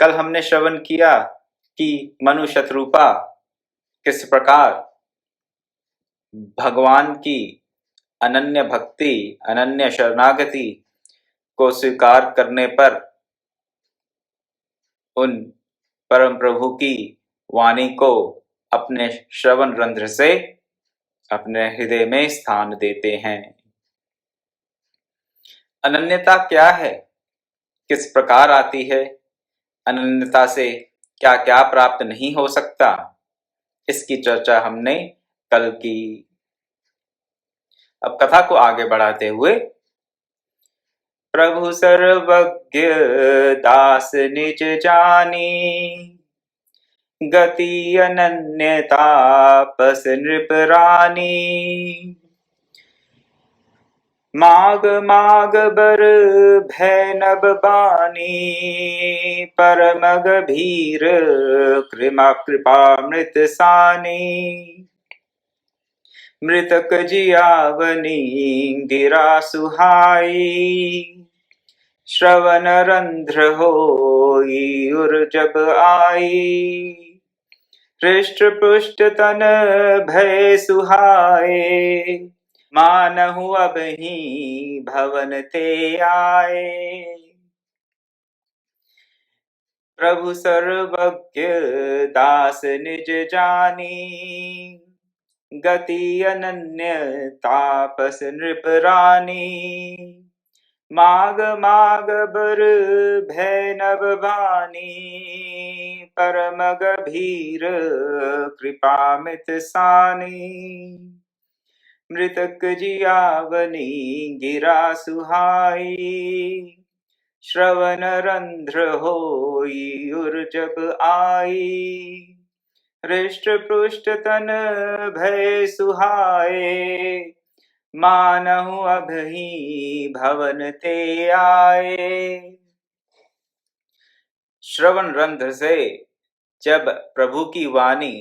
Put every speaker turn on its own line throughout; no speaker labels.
कल हमने श्रवण किया कि मनु शतरूपा किस प्रकार भगवान की अनन्य भक्ति, अनन्य शरणागति को स्वीकार करने पर उन परम प्रभु की वाणी को अपने श्रवण रंध्र से अपने हृदय में स्थान देते हैं। अनन्यता क्या है, किस प्रकार आती है, अनन्यता से क्या क्या प्राप्त नहीं हो सकता, इसकी चर्चा हमने कल की। अब कथा को आगे बढ़ाते हुए, प्रभु सर्वज्ञ दास निज जानी, गति अनन्यता पस नृप रानी, माग माग बर भय नभ बानी, परम गभीर कृपामृत सानी, मृतक जियावनी गिरा सुहाई, श्रवण रंध्र होई उर जब आई, हृष्ट पुष्ट तन भय सुहाए, मानहु अब ही भवन ते आए। प्रभु सर्वज्ञ दास निज जानी, गति अनन्य तापस नृप रानी, माग माग बर भय नभ बानी, परम गभीर कृपामित सानी, मृतक जियावनी गिरा सुहाई, श्रवण रंध्र होई उर जब आई, हृष्ट पुष्ट तन भय सुहाए, मानहु अब ही भवन ते आए। श्रवण रंध्र से जब प्रभु की वाणी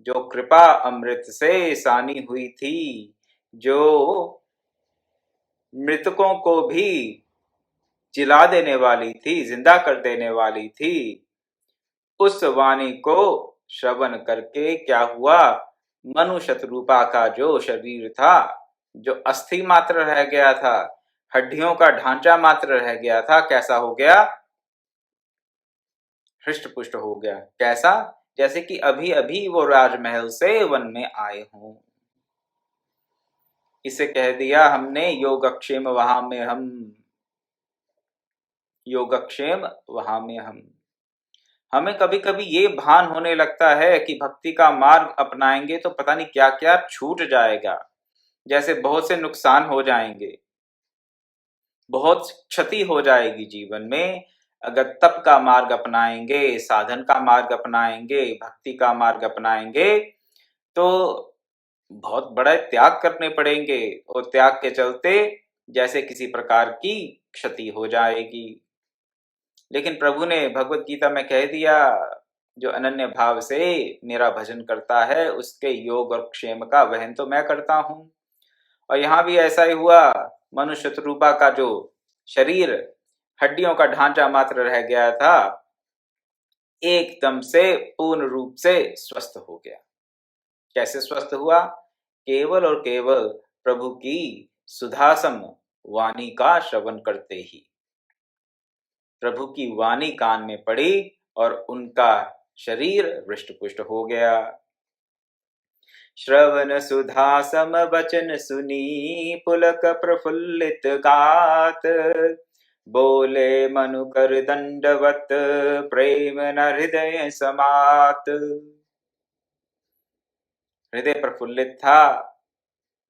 जो कृपा अमृत से सानी हुई थी, जो मृतकों को भी जिला देने वाली थी, जिंदा कर देने वाली थी, उस वाणी को श्रवण करके क्या हुआ, मनु शतरूपा का जो शरीर था, जो अस्थि मात्र रह गया था, हड्डियों का ढांचा मात्र रह गया था, कैसा हो गया, हृष्ट पुष्ट हो गया। कैसा, जैसे कि अभी अभी वो राजमहल से वन में आए हों। इसे कह दिया हमने योगक्षेम वहां में हम, योगक्षेम वहां में हम। हमें कभी कभी ये भान होने लगता है कि भक्ति का मार्ग अपनाएंगे तो पता नहीं क्या क्या छूट जाएगा, जैसे बहुत से नुकसान हो जाएंगे, बहुत क्षति हो जाएगी जीवन में। अगर तप का मार्ग अपनाएंगे, साधन का मार्ग अपनाएंगे, भक्ति का मार्ग अपनाएंगे तो बहुत बड़ा त्याग करने पड़ेंगे, और त्याग के चलते जैसे किसी प्रकार की क्षति हो जाएगी। लेकिन प्रभु ने भगवत गीता में कह दिया, जो अनन्य भाव से मेरा भजन करता है उसके योग और क्षेम का वहन तो मैं करता हूं। और यहां भी ऐसा ही हुआ, मनुष्य रूपा का जो शरीर हड्डियों का ढांचा मात्र रह गया था, एकदम से पूर्ण रूप से स्वस्थ हो गया। कैसे स्वस्थ हुआ, केवल और केवल प्रभु की सुधासम वाणी का श्रवण करते ही। प्रभु की वाणी कान में पड़ी और उनका शरीर हृष्ट पुष्ट हो गया। श्रवण सुधा सम वचन सुनी, पुलक प्रफुल्लित गात, बोले मनु कर दंडवत, प्रेम न हृदय समात। हृदय प्रफुल्लित था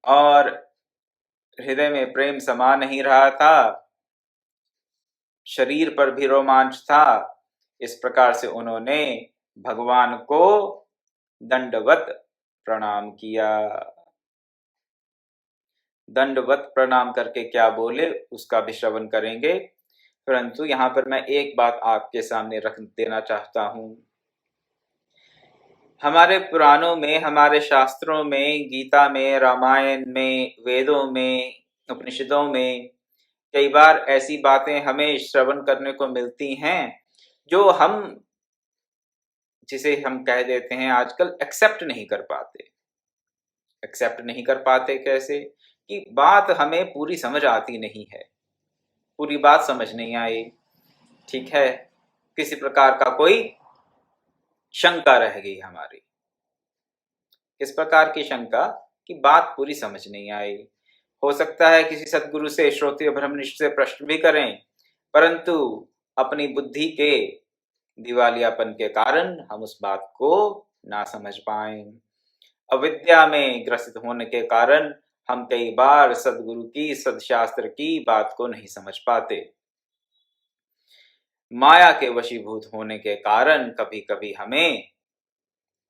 और हृदय में प्रेम समा नहीं रहा था, शरीर पर भी रोमांच था। इस प्रकार से उन्होंने भगवान को दंडवत प्रणाम किया। दंडवत प्रणाम करके क्या बोले उसका भी श्रवण करेंगे, परंतु यहाँ पर मैं एक बात आपके सामने रख देना चाहता हूँ। हमारे पुराणों में, हमारे शास्त्रों में, गीता में, रामायण में, वेदों में, उपनिषदों में कई बार ऐसी बातें हमें श्रवण करने को मिलती हैं जो हम जिसे हम कह देते हैं आजकल एक्सेप्ट नहीं कर पाते। एक्सेप्ट नहीं कर पाते कैसे? कि बात हमें पूरी समझ आती नहीं है, पूरी बात समझ नहीं आई, ठीक है? किसी प्रकार का कोई शंका रह गई हमारी। किस प्रकार की शंका? कि बात पूरी समझ नहीं आई। हो सकता है किसी सद्गुरु से श्रोत्रिय ब्रह्मनिष्ठ से प्रश्न भी करें, परंतु अपनी बुद्धि के दिवालियापन के कारण हम उस बात को ना समझ पाए। अविद्या में ग्रसित होने के कारण हम कई बार सद्गुरु की, सदशास्त्र की बात को नहीं समझ पाते। माया के वशीभूत होने के कारण कभी कभी हमें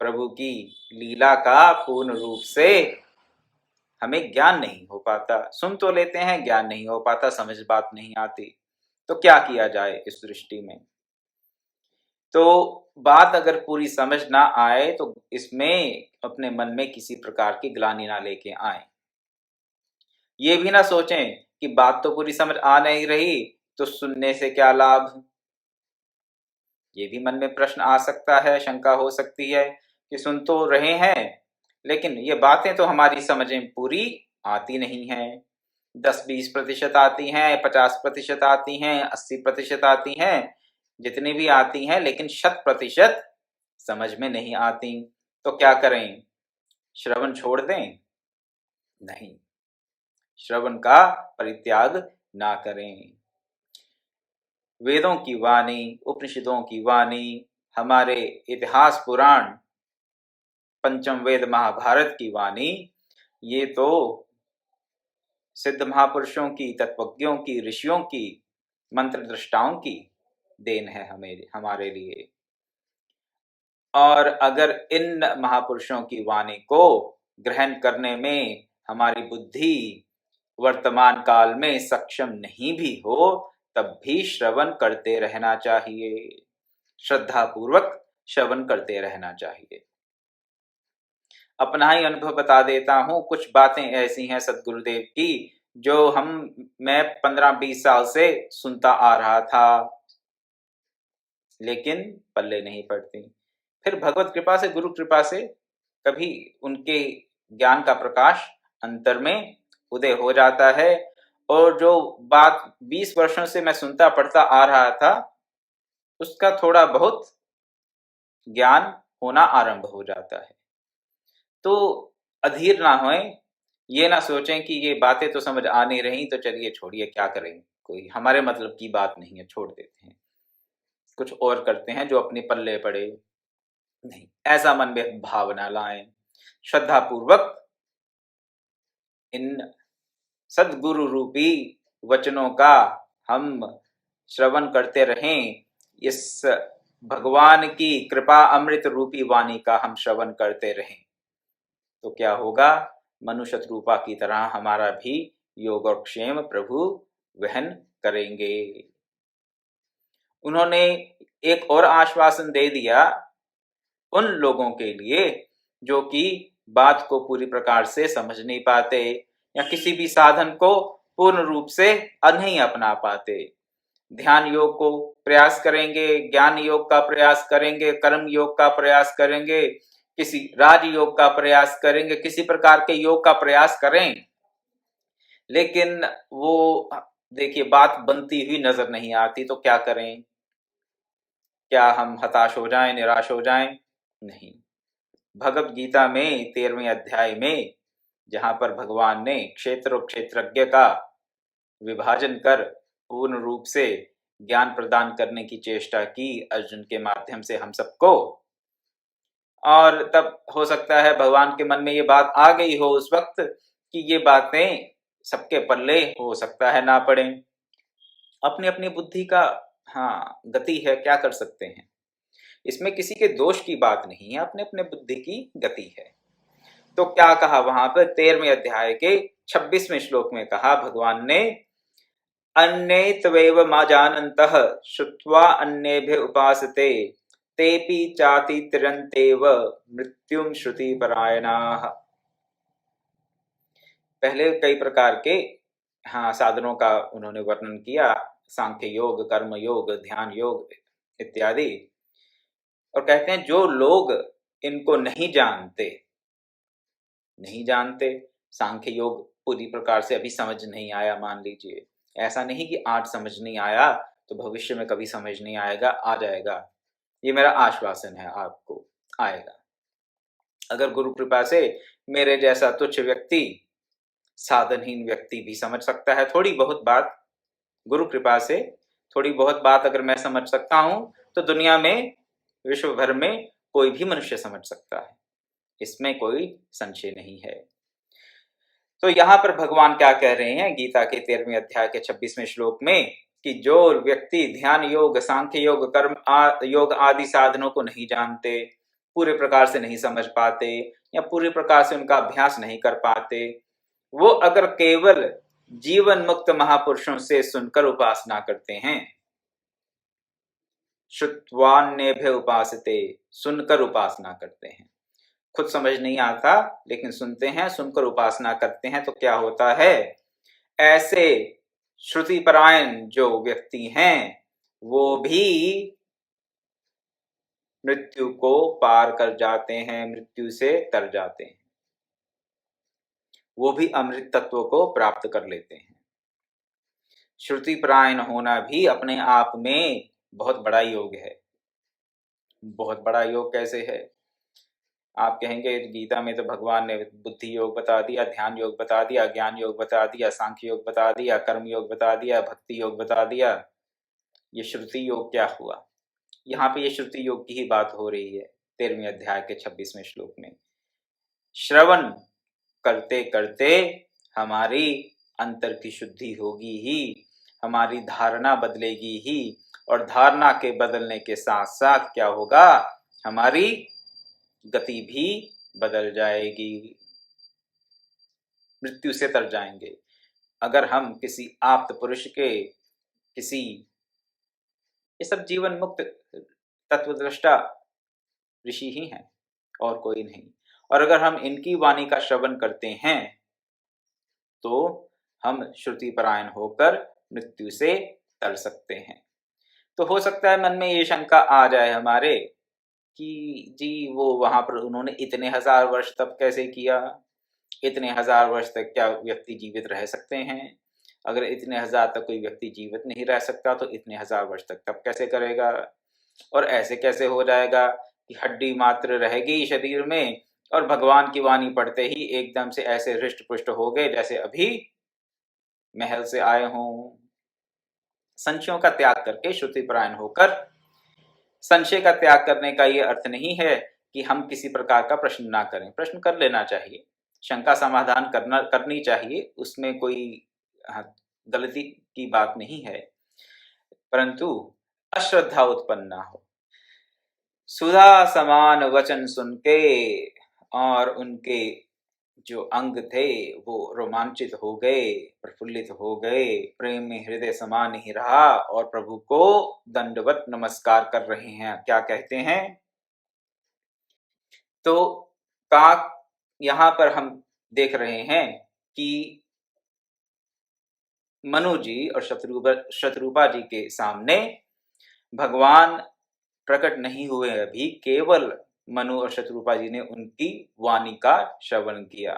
प्रभु की लीला का पूर्ण रूप से हमें ज्ञान नहीं हो पाता। सुन तो लेते हैं, ज्ञान नहीं हो पाता, समझ बात नहीं आती। तो क्या किया जाए इस दृष्टि में? तो बात अगर पूरी समझ ना आए तो इसमें अपने मन में किसी प्रकार की ग्लानि ना लेके आए। ये भी ना सोचें कि बात तो पूरी समझ आ नहीं रही तो सुनने से क्या लाभ। ये भी मन में प्रश्न आ सकता है, शंका हो सकती है कि सुन तो रहे हैं लेकिन ये बातें तो हमारी समझ में पूरी आती नहीं हैं। 10-20% आती हैं, 50% आती हैं, 80% आती हैं, जितनी भी आती हैं लेकिन 100% समझ में नहीं आती। तो क्या करें? श्रवण छोड़ दें? नहीं, श्रवण का परित्याग ना करें। वेदों की वाणी, उपनिषदों की वाणी, हमारे इतिहास पुराण, पंचम वेद महाभारत की वाणी, ये तो सिद्ध महापुरुषों की, तत्वज्ञों की, ऋषियों की, मंत्र दृष्टाओं की देन है हमारे लिए। और अगर इन महापुरुषों की वाणी को ग्रहण करने में हमारी बुद्धि वर्तमान काल में सक्षम नहीं भी हो, तब भी श्रवण करते रहना चाहिए, श्रद्धा पूर्वक श्रवण करते रहना चाहिए। अपना ही अनुभव बता देता हूँ, कुछ बातें ऐसी हैं सदगुरुदेव की जो मैं 15-20 साल से सुनता आ रहा था लेकिन पल्ले नहीं पड़ती। फिर भगवत कृपा से, गुरु कृपा से कभी उनके ज्ञान का प्रकाश अंतर में उदय हो जाता है और जो बात 20 वर्षों से मैं सुनता पढ़ता आ रहा था उसका थोड़ा बहुत ज्ञान होना आरंभ हो जाता है। तो अधीर ना होएं, ये ना सोचें कि ये बातें तो समझ आ नहीं रही तो चलिए छोड़िए, क्या करेंगे, कोई हमारे मतलब की बात नहीं है, छोड़ देते हैं, कुछ और करते हैं जो अपने पल्ले पड़े। नहीं, ऐसा मन में भावना लाएं। श्रद्धा पूर्वक इन सद्गुरु रूपी वचनों का हम श्रवण करते रहें। इस भगवान की कृपा अमृत रूपी वाणी का हम श्रवण करते रहें तो क्या होगा? मनुष्य रूपा की तरह हमारा भी योग और क्षेम प्रभु वहन करेंगे। उन्होंने एक और आश्वासन दे दिया उन लोगों के लिए जो कि बात को पूरी प्रकार से समझ नहीं पाते या किसी भी साधन को पूर्ण रूप से नहीं अपना पाते। ध्यान योग को प्रयास करेंगे, ज्ञान योग का प्रयास करेंगे, कर्म योग का प्रयास करेंगे, किसी राज योग का प्रयास करेंगे, किसी प्रकार के योग का प्रयास करें, लेकिन वो देखिए बात बनती हुई नजर नहीं आती तो क्या करें? क्या हम हताश हो जाएं, निराश हो जाएं? नहीं। भगवत गीता में 13वें अध्याय में जहां पर भगवान ने क्षेत्र और क्षेत्रज्ञ का विभाजन कर पूर्ण रूप से ज्ञान प्रदान करने की चेष्टा की अर्जुन के माध्यम से हम सबको, और तब हो सकता है भगवान के मन में ये बात आ गई हो उस वक्त कि ये बातें सबके पल्ले हो सकता है ना पड़े। अपनी अपनी बुद्धि का हाँ गति है, क्या कर सकते हैं, इसमें किसी के दोष की बात नहीं है, अपने अपने बुद्धि की गति है। तो क्या कहा वहां पर 13वें अध्याय के 26वें श्लोक में कहा भगवान ने, अन्ये त्वेव मा जानन्तः श्रुत्वा अन्येभ्य उपासते तेपि चाति तिरन्तेव मृत्युम श्रुति परायणाः। पहले कई प्रकार के हाँ साधनों का उन्होंने वर्णन किया, सांख्य योग, कर्म योग, ध्यान योग इत्यादि। और कहते हैं जो लोग इनको नहीं जानते, सांख्य योग पूरी प्रकार से अभी समझ नहीं आया मान लीजिए, ऐसा नहीं कि आज समझ नहीं आया तो भविष्य में कभी समझ नहीं आएगा, आ जाएगा, ये मेरा आश्वासन है आपको, आएगा। अगर गुरु कृपा से मेरे जैसा तुच्छ व्यक्ति, साधनहीन व्यक्ति भी समझ सकता है थोड़ी बहुत बात, गुरु कृपा से थोड़ी बहुत बात अगर मैं समझ सकता हूं, तो दुनिया में, विश्व भर में कोई भी मनुष्य समझ सकता है, इसमें कोई संशय नहीं है। तो यहां पर भगवान क्या कह रहे हैं गीता के 13वें अध्याय के 26वें श्लोक में, कि जो व्यक्ति ध्यान योग, सांख्य योग, कर्म योग आदि साधनों को नहीं जानते, पूरे प्रकार से नहीं समझ पाते, या पूरे प्रकार से उनका अभ्यास नहीं कर पाते, वो अगर केवल जीवन मुक्त महापुरुषों से सुनकर उपासना करते हैं, श्रुत्वान्येभ्य उपासते, सुनकर उपासना करते हैं, खुद समझ नहीं आता लेकिन सुनते हैं, सुनकर उपासना करते हैं, तो क्या होता है, ऐसे श्रुति परायण जो व्यक्ति हैं वो भी मृत्यु को पार कर जाते हैं, मृत्यु से तर जाते हैं, वो भी अमृत तत्व को प्राप्त कर लेते हैं। श्रुति परायण होना भी अपने आप में बहुत बड़ा योग है। बहुत बड़ा योग कैसे है? आप कहेंगे गीता में तो भगवान ने बुद्धि योग बता दिया, ध्यान योग बता दिया, ज्ञान योग बता दिया, सांख्य योग बता दिया, कर्म योग बता दिया, भक्ति योग बता दिया, ये श्रुति योग क्या हुआ? यहाँ पे ये श्रुति योग की ही बात हो रही है 13वें अध्याय के 26वें श्लोक में। श्रवण करते करते हमारी अंतर की शुद्धि होगी ही, हमारी धारणा बदलेगी ही, और धारणा के बदलने के साथ साथ क्या होगा, हमारी गति भी बदल जाएगी, मृत्यु से तर जाएंगे। अगर हम किसी आप्त पुरुष के, किसी, ये सब जीवन मुक्त तत्वदृष्टा ऋषि ही हैं और कोई नहीं, और अगर हम इनकी वाणी का श्रवण करते हैं तो हम श्रुति परायण होकर मृत्यु से तर सकते हैं। तो हो सकता है मन में ये शंका आ जाए हमारे कि जी वो वहां पर उन्होंने इतने हजार वर्ष तप कैसे किया, इतने हजार वर्ष तक क्या व्यक्ति जीवित रह सकते हैं? अगर इतने हजार तक कोई व्यक्ति जीवित नहीं रह सकता तो इतने हजार वर्ष तक तप कैसे करेगा? और ऐसे कैसे हो जाएगा कि हड्डी मात्र रहेगी शरीर में और भगवान की वाणी पढ़ते ही एकदम से ऐसे हृष्ट पुष्ट हो गए जैसे अभी महल से आए हों? संशयों का त्याग करके श्रुति परायण होकर, संशय का त्याग करने का ये अर्थ नहीं है कि हम किसी प्रकार का प्रश्न ना करें, प्रश्न कर लेना चाहिए, शंका समाधान करनी चाहिए, उसमें कोई गलती की बात नहीं है, परंतु अश्रद्धा उत्पन्न ना हो। सुधा समान वचन सुन के और उनके जो अंग थे वो रोमांचित हो गए, प्रफुल्लित हो गए, प्रेम में हृदय समा नहीं रहा और प्रभु को दंडवत नमस्कार कर रहे हैं। क्या कहते हैं? तो काक यहां पर हम देख रहे हैं कि मनु जी और शत्रुपा जी के सामने भगवान प्रकट नहीं हुए अभी, केवल मनु और शत्रुपा जी ने उनकी वाणी का श्रवण किया।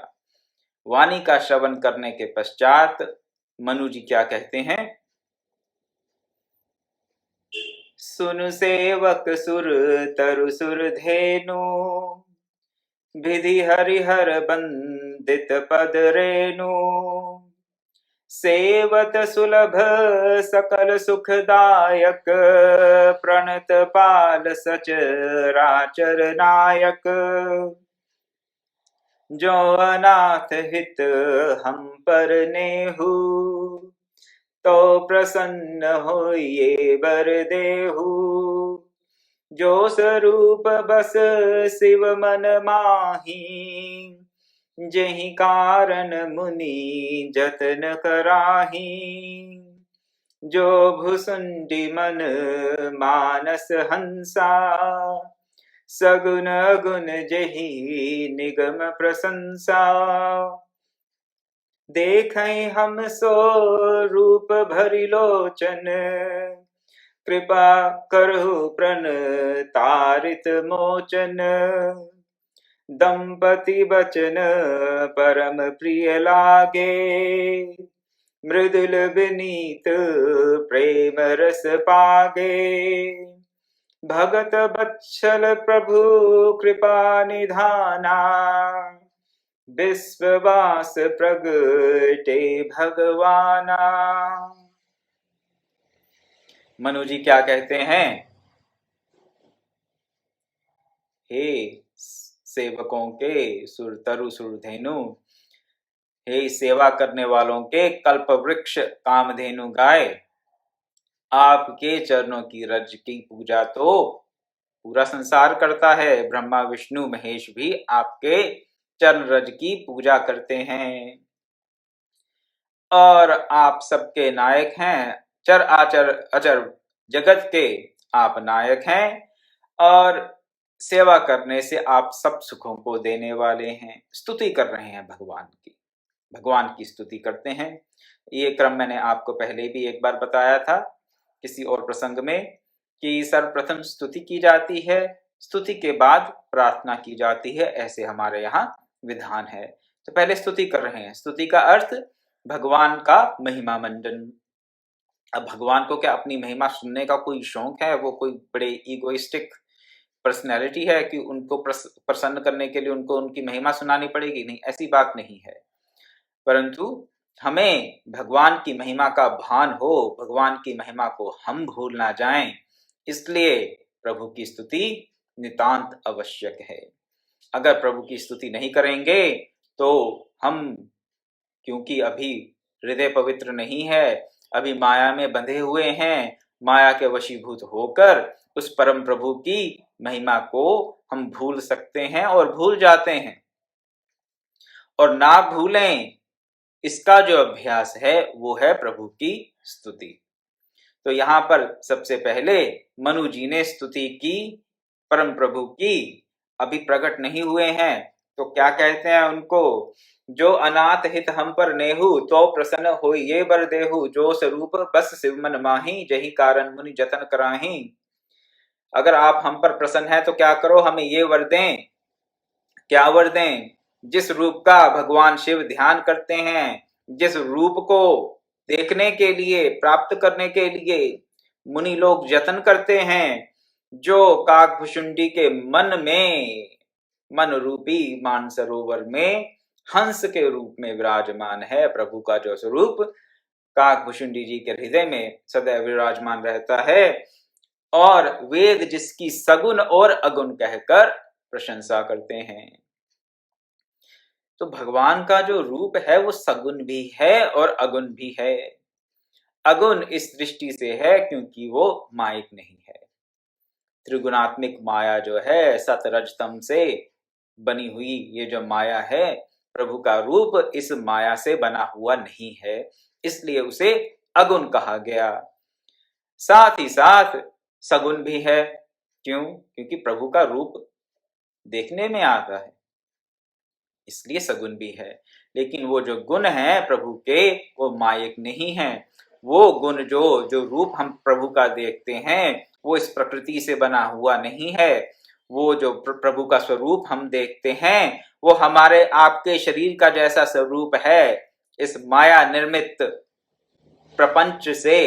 वाणी का श्रवण करने के पश्चात मनु जी क्या कहते हैं? सुन सेवक सुर तरु सुर धेनु, विधि हरिहर बंदित पद रेणु, सेवत सुलभ सकल सुखदायक, प्रणत पाल सचराचर नायक, जो अनाथ हित हम पर नेहु, तो प्रसन्न होइए बर देहु, जो स्वरूप बस शिव मन माही, जेहि कारण मुनि जतन कराही, जो भुसुंडी मन मानस हंसा, सगुन गुण जेहि निगम प्रशंसा, देखें हम सो रूप भरि लोचन, कृपा करहु प्रण तारित मोचन। दंपति बचन परम प्रिय लागे, मृदुल विनीत प्रेम रस पागे। भगत बत्सल प्रभु कृपा निधाना, विश्ववास प्रगटे भगवाना। मनु जी क्या कहते हैं? हे सेवकों के सुरतरु सुरधेनु, हे सेवा करने वालों के कल्प वृक्ष कामधेनु गाय, आपके चरणों की रज की पूजा तो पूरा संसार करता है। ब्रह्मा विष्णु महेश भी आपके चरण रज की पूजा करते हैं। और आप सबके नायक हैं, चर आचर अचर जगत के आप नायक हैं, और सेवा करने से आप सब सुखों को देने वाले हैं। स्तुति कर रहे हैं भगवान की स्तुति करते हैं। ये क्रम मैंने आपको पहले भी एक बार बताया था किसी और प्रसंग में कि सर्वप्रथम स्तुति की जाती है, स्तुति के बाद प्रार्थना की जाती है, ऐसे हमारे यहाँ विधान है। तो पहले स्तुति कर रहे हैं। स्तुति का अर्थ भगवान का महिमा मंडन। अब भगवान को क्या अपनी महिमा सुनने का कोई शौक है? वो कोई बड़े ईगोइस्टिक पर्सनैलिटी है कि उनको प्रसन्न करने के लिए उनको उनकी महिमा सुनानी पड़ेगी? नहीं, ऐसी बात नहीं है। परंतु हमें भगवान की महिमा का भान हो, भगवान की महिमा को हम भूल ना जाएं, इसलिए प्रभु की स्तुति नितांत आवश्यक है। अगर प्रभु की स्तुति नहीं करेंगे तो हम, क्योंकि अभी हृदय पवित्र नहीं है, अभी माया में बंधे हुए हैं, माया के वशीभूत होकर उस परम प्रभु की महिमा को हम भूल सकते हैं और भूल जाते हैं। और ना भूलें, इसका जो अभ्यास है वो है प्रभु की स्तुति। तो यहाँ पर सबसे पहले मनु जी ने स्तुति की परम प्रभु की। अभी प्रकट नहीं हुए हैं तो क्या कहते हैं उनको? जो अनाथ हित हम पर नेहु, तो प्रसन्न हो ये बर देहु। जो स्वरूप बस शिव मन माही, जही कारण मुनि जतन कराही। अगर आप हम पर प्रसन्न है तो क्या करो, हमें ये वर दें। क्या वर दें? जिस रूप का भगवान शिव ध्यान करते हैं, जिस रूप को देखने के लिए, प्राप्त करने के लिए मुनि लोग यत्न करते हैं, जो काकभुशुंडी के मन में, मन रूपी मानसरोवर में हंस के रूप में विराजमान है। प्रभु का जो स्वरूप काकभुशुंडी जी के हृदय में सदैव विराजमान रहता है, और वेद जिसकी सगुन और अगुण कहकर प्रशंसा करते हैं। तो भगवान का जो रूप है वो सगुन भी है और अगुण भी है। अगुण इस दृष्टि से है क्योंकि वो माइक नहीं है। त्रिगुणात्मिक माया जो है, सत रज तम से बनी हुई ये जो माया है, प्रभु का रूप इस माया से बना हुआ नहीं है, इसलिए उसे अगुण कहा गया। साथ ही साथ सगुण भी है। क्यों? क्योंकि प्रभु का रूप देखने में आता है, इसलिए सगुण भी है। लेकिन वो जो गुण है प्रभु के, वो मायक नहीं है। वो गुण जो रूप हम प्रभु का देखते हैं, वो इस प्रकृति से बना हुआ नहीं है। वो जो प्रभु का स्वरूप हम देखते हैं, वो हमारे आपके शरीर का जैसा स्वरूप है। इस माया निर्मित प्रपंच से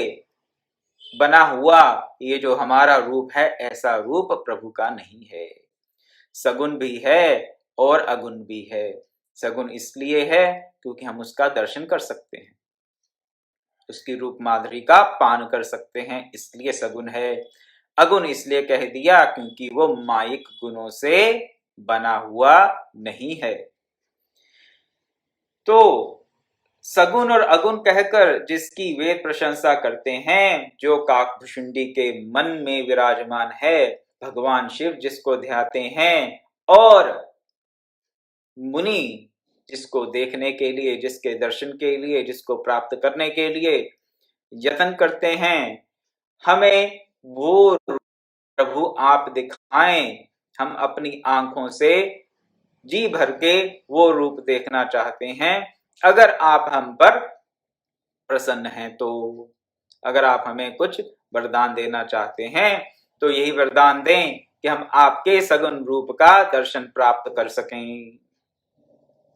बना हुआ ये जो हमारा रूप है, ऐसा रूप प्रभु का नहीं है। सगुण भी है और अगुण भी है। सगुण इसलिए है क्योंकि हम उसका दर्शन कर सकते हैं, उसकी रूप माधुरी का पान कर सकते हैं, इसलिए सगुण है। अगुण इसलिए कह दिया क्योंकि वो मायिक गुणों से बना हुआ नहीं है। तो सगुण और अगुण कहकर जिसकी वेद प्रशंसा करते हैं, जो काकभुशुंडी के मन में विराजमान है, भगवान शिव जिसको ध्याते हैं, और मुनि जिसको देखने के लिए, जिसके दर्शन के लिए, जिसको प्राप्त करने के लिए यत्न करते हैं, हमें वो प्रभु आप दिखाएं। हम अपनी आंखों से जी भर के वो रूप देखना चाहते हैं, अगर आप हम पर प्रसन्न हैं तो। अगर आप हमें कुछ वरदान देना चाहते हैं तो यही वरदान दें कि हम आपके सगुण रूप का दर्शन प्राप्त कर सकें।